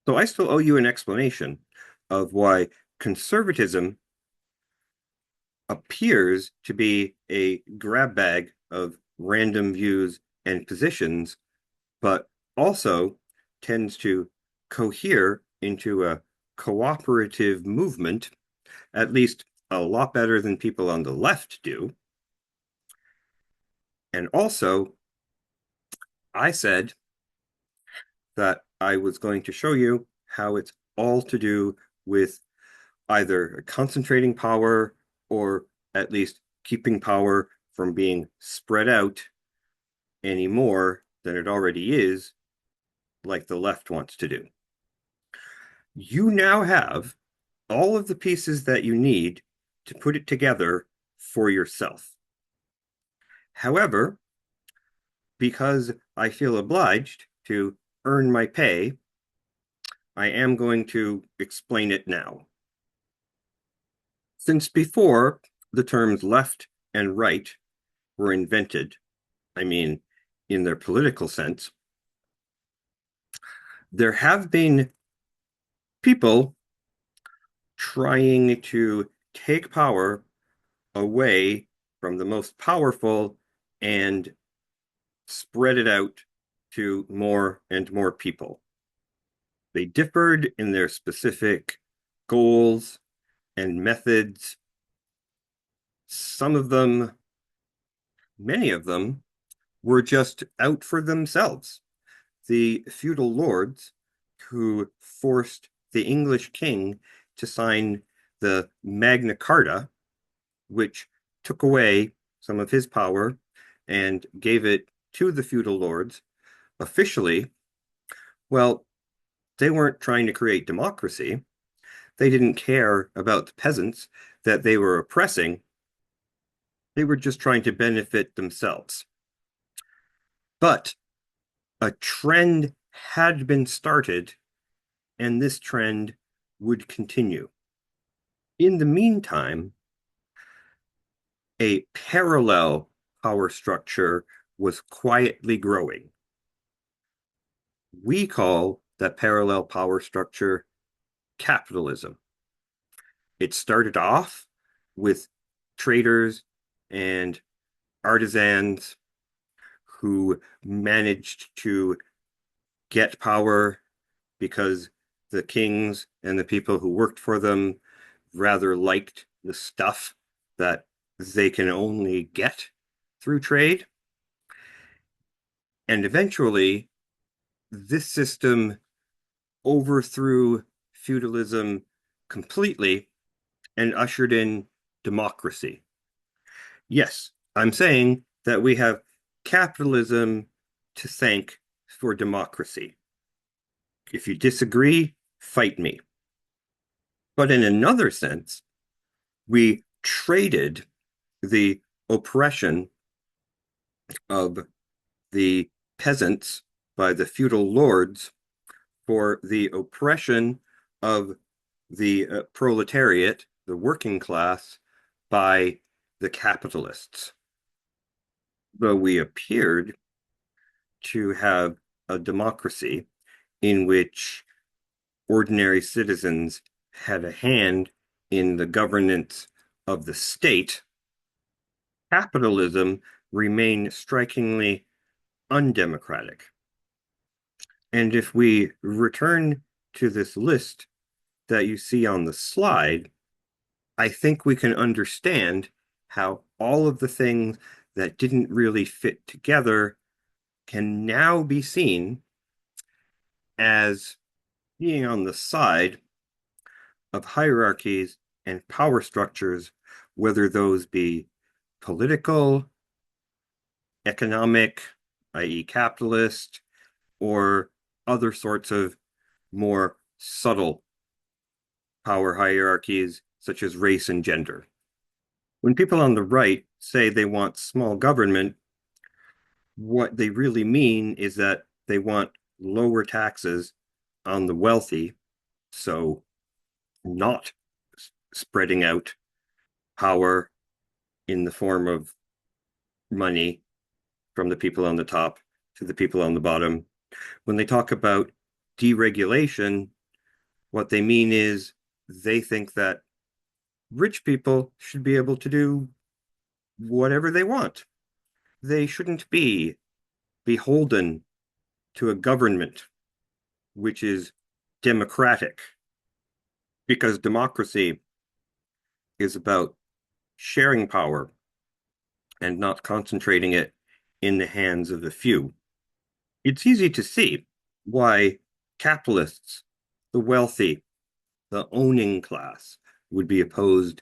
So I still owe you an explanation of why conservatism appears to be a grab bag of random views and positions, but also tends to cohere into a cooperative movement, at least a lot better than people on the left do. And also, I said that I was going to show you how it's all to do with either concentrating power or at least keeping power from being spread out any more than it already is, like the left wants to do. You now have all of the pieces that you need to put it together for yourself. However, because I feel obliged to earn my pay, I am going to explain it now. Since before the terms left and right were invented, I mean, in their political sense, there have been people trying to take power away from the most powerful and spread it out to more and more people. They differed in their specific goals and methods. Some of them, many of them, were just out for themselves. The feudal lords who forced the English king to sign the Magna Carta, which took away some of his power and gave it to the feudal lords officially, well, they weren't trying to create democracy. They didn't care about the peasants that they were oppressing. They were just trying to benefit themselves. But a trend had been started, and this trend would continue. In the meantime, a parallel power structure was quietly growing. We call that parallel power structure capitalism. It started off with traders and artisans who managed to get power because the kings and the people who worked for them rather liked the stuff that they can only get through trade. And eventually, this system overthrew feudalism completely and ushered in democracy. Yes, I'm saying that we have capitalism to thank for democracy. If you disagree, fight me. But in another sense, we traded the oppression of the peasants by the feudal lords for the oppression of the proletariat, the working class, by the capitalists. Though we appeared to have a democracy in which ordinary citizens had a hand in the governance of the state, capitalism remained strikingly undemocratic. And if we return to this list that you see on the slide, I think we can understand how all of the things that didn't really fit together can now be seen as being on the side of hierarchies and power structures, whether those be political, economic, i.e., capitalist, or other sorts of more subtle power hierarchies, such as race and gender. When people on the right say they want small government, what they really mean is that they want lower taxes on the wealthy, so not spreading out power in the form of money from the people on the top to the people on the bottom. When they talk about deregulation, What they mean is they think that rich people should be able to do whatever they want. They shouldn't be beholden to a government which is democratic, because democracy is about sharing power and not concentrating it in the hands of the few. It's easy to see why capitalists, the wealthy, the owning class, would be opposed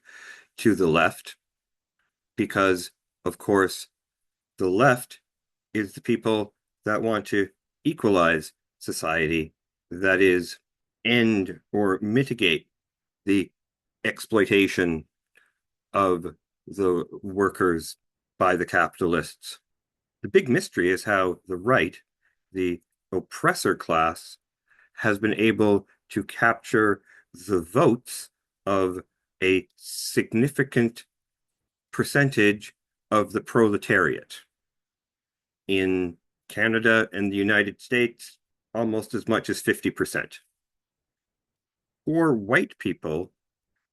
to the left, because, of course, the left is the people that want to equalize society, that is, end or mitigate the exploitation of the workers by the capitalists. The big mystery is how the right, the oppressor class, has been able to capture the votes of a significant percentage of the proletariat. In Canada and the United States, almost as much as 50%. Poor white people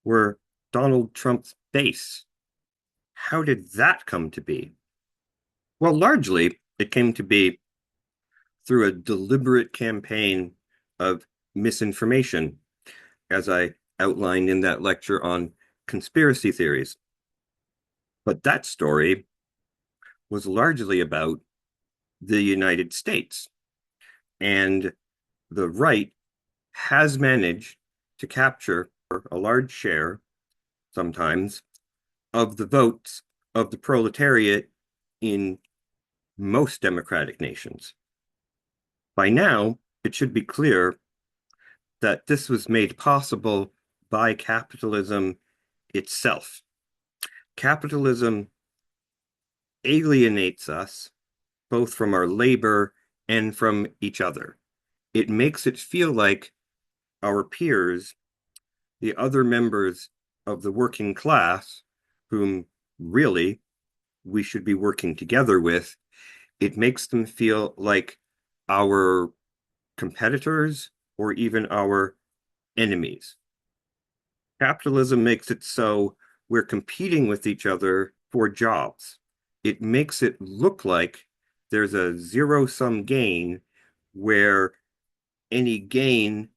were Donald Trump's base. How did that come to be? Well, largely it came to be through a deliberate campaign of misinformation, as I outlined in that lecture on conspiracy theories. But that story was largely about the United States. And the right has managed to capture a large share, sometimes, of the votes of the proletariat in most democratic nations. By now, it should be clear that this was made possible by capitalism itself. Capitalism alienates us both from our labor and from each other. It makes it feel like our peers, the other members of the working class, whom really we should be working together with, it makes them feel like our competitors or even our enemies. Capitalism makes it so we're competing with each other for jobs. It makes it look like there's a zero-sum gain where any gain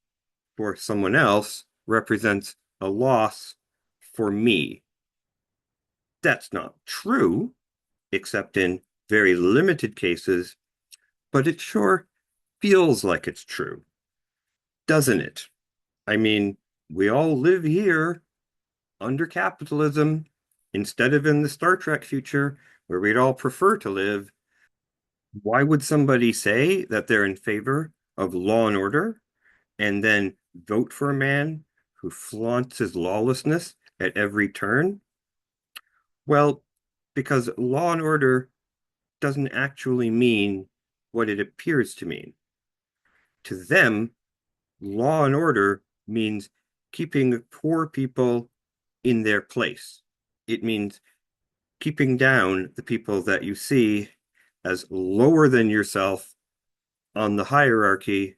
for someone else represents a loss for me. That's not true, except in very limited cases, but it sure feels like it's true, doesn't it? I mean, we all live here under capitalism instead of in the Star Trek future where we'd all prefer to live. Why would somebody say that they're in favor of law and order and then vote for a man who flaunts his lawlessness at every turn? Well, because law and order doesn't actually mean what it appears to mean. To them, law and order means keeping poor people in their place. It means keeping down the people that you see as lower than yourself on the hierarchy,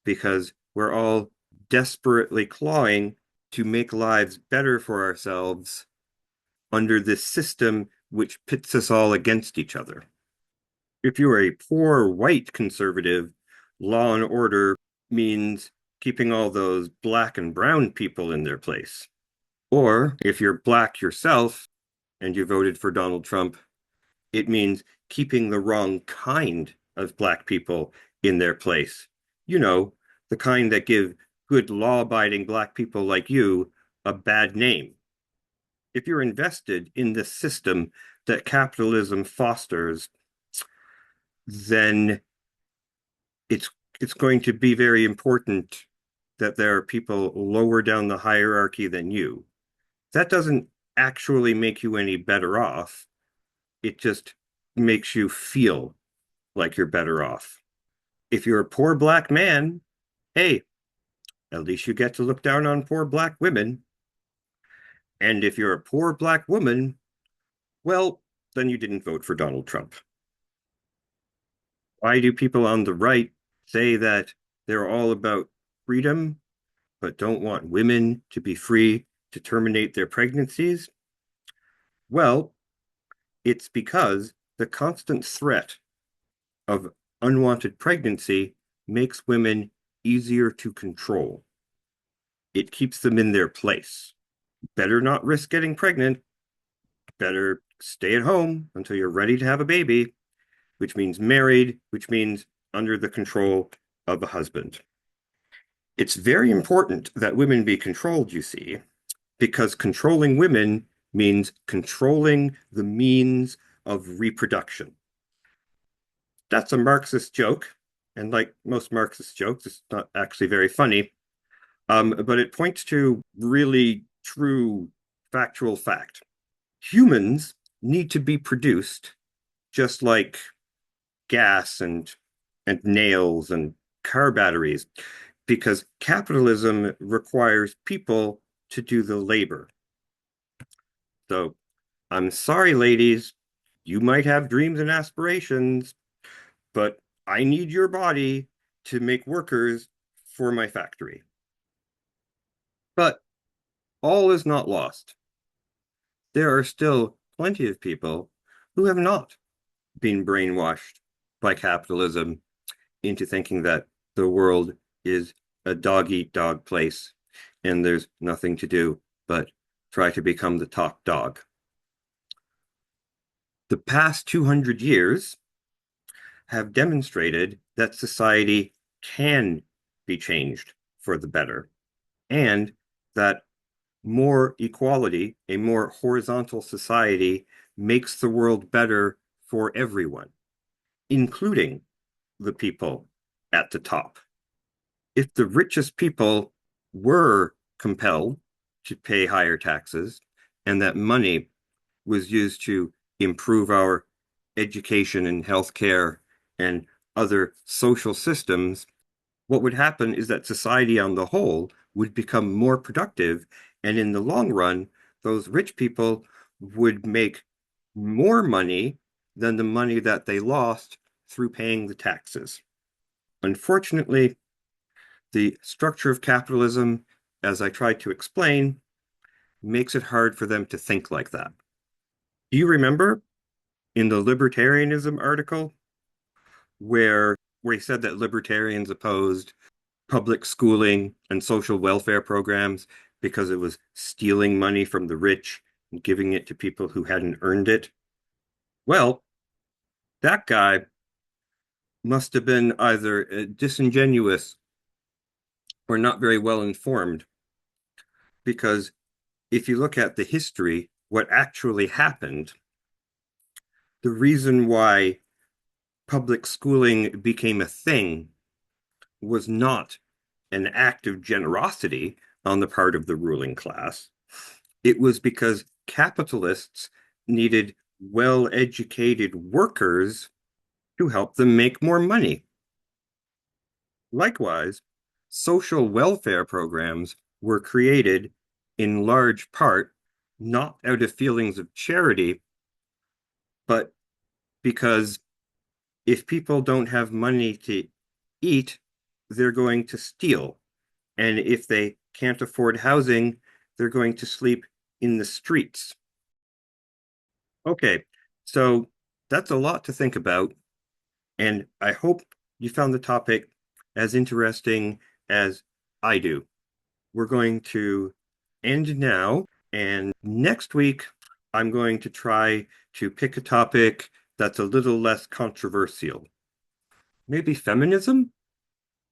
because we're all desperately clawing to make lives better for ourselves under this system which pits us all against each other. If you're a poor white conservative, law and order means keeping all those black and brown people in their place. Or if you're black yourself and you voted for Donald Trump, it means keeping the wrong kind of black people in their place. You know, the kind that give good law-abiding black people like you a bad name. If you're invested in the system that capitalism fosters, then it's it's going to be very important that there are people lower down the hierarchy than you. That doesn't actually make you any better off. It just makes you feel like you're better off. If you're a poor black man, hey, at least you get to look down on poor black women. And if you're a poor black woman, well, then you didn't vote for Donald Trump. Why do people on the right say that they're all about freedom? but don't want women to be free to terminate their pregnancies? Well, it's because the constant threat of unwanted pregnancy makes women easier to control. It keeps them in their place. Better not risk getting pregnant. Better stay at home until you're ready to have a baby, which means married, which means under the control of a husband. It's very important that women be controlled, you see, because controlling women means controlling the means of reproduction. That's a Marxist joke. And like most Marxist jokes, it's not actually very funny. But it points to really true factual fact. Humans need to be produced just like gas and nails and car batteries, because capitalism requires people to do the labor. So I'm sorry, ladies, you might have dreams and aspirations, but I need your body to make workers for my factory. But all is not lost. There are still plenty of people who have not been brainwashed by capitalism into thinking that the world is a dog eat dog place and there's nothing to do but try to become the top dog. The past 200 years have demonstrated that society can be changed for the better, and that more equality, a more horizontal society, makes the world better for everyone, including the people at the top. If the richest people were compelled to pay higher taxes and that money was used to improve our education and healthcare and other social systems, what would happen is that society on the whole would become more productive. And in the long run, those rich people would make more money than the money that they lost through paying the taxes. Unfortunately, the structure of capitalism, as I tried to explain, makes it hard for them to think like that. Do you remember in the libertarianism article where he said that libertarians opposed public schooling and social welfare programs because it was stealing money from the rich and giving it to people who hadn't earned it? Well, that guy must have been either disingenuous or not very well informed, because if you look at the history, what actually happened, the reason why public schooling became a thing was not an act of generosity on the part of the ruling class. It was because capitalists needed well-educated workers to help them make more money. Likewise, social welfare programs were created in large part not out of feelings of charity, but because if people don't have money to eat, they're going to steal. And if they can't afford housing, they're going to sleep in the streets. Okay, so that's a lot to think about. And I hope you found the topic as interesting as I do. We're going to end now. And next week, I'm going to try to pick a topic that's a little less controversial. Maybe feminism?